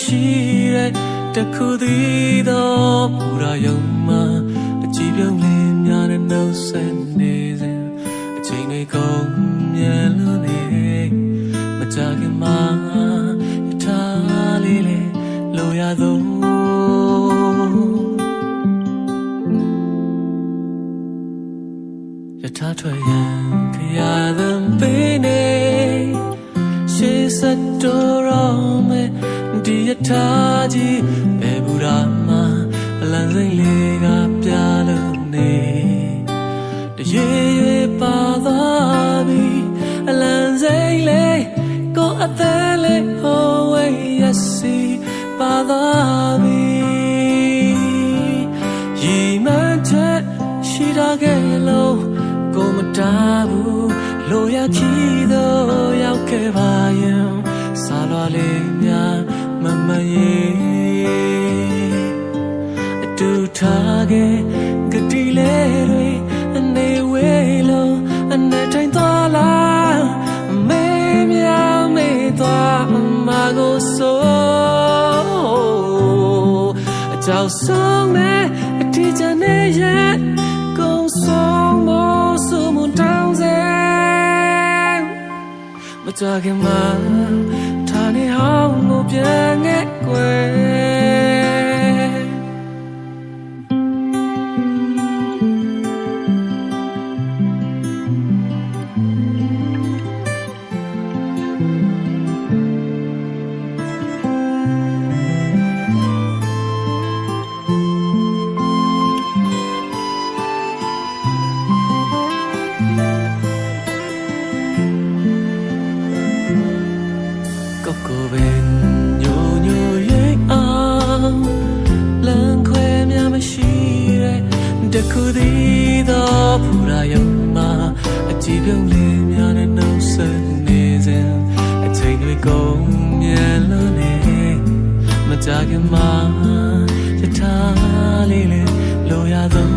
မရှိတဲ့တခုသေးသောပူရာယုံမှာအကြည့်ပြုံးလင်းများနဲ့နှုတ်ဆက်နေစဉ်အချိန်တွေကုန်မြန်လို့နေမကြခင်မှာရထားလေးလေလိုရသောရထားထွက်ရန်ခရသံပေးနေရှေးဆက်တော်တော်မဲ့ဒီရထားကြီးဘယ်ဘူးရာမှာအလံစိမ့်လေးကပြလို့နေတရေရွေပါသွားပြီအလံစိမ့်လေးကိုအသက်လေးဟိုဝေးရစီပါသွားပြီရီမန်းချက်ရှိတာကလေးကိုမတားဘူးလိုရခီးတော့ရောက်ခဲ့ပါရင်စားလွားလေးများမမရေးအတူထားခဲ့ကတိလေးတွေအနေဝေးလုံးအနေတိုင်းသွားလာမေးမြန်းမေးသွားမကိုဆိုအကြောက်ဆုံးနဲ့အထီးကျန်နေရဲ့ကုန်ဆုံးမဆိုမတောင်းစေမကြခင်မှာထားနေဟောင်းကိုပြန်ခဲ့ကွယ်ကိုပင်ညိုညိုရိတ်အောင်လမ်းခွဲများမရှိတဲ့တခုသေးသောပူရာယုံမှာအကြည့်ပြုံးလေးများနဲ့နှုတ်ဆက်နေစဉ်အချိန်တွေကုန်မြန်လို့နေမကြခင်မှာရထားလေးလေလိုရသော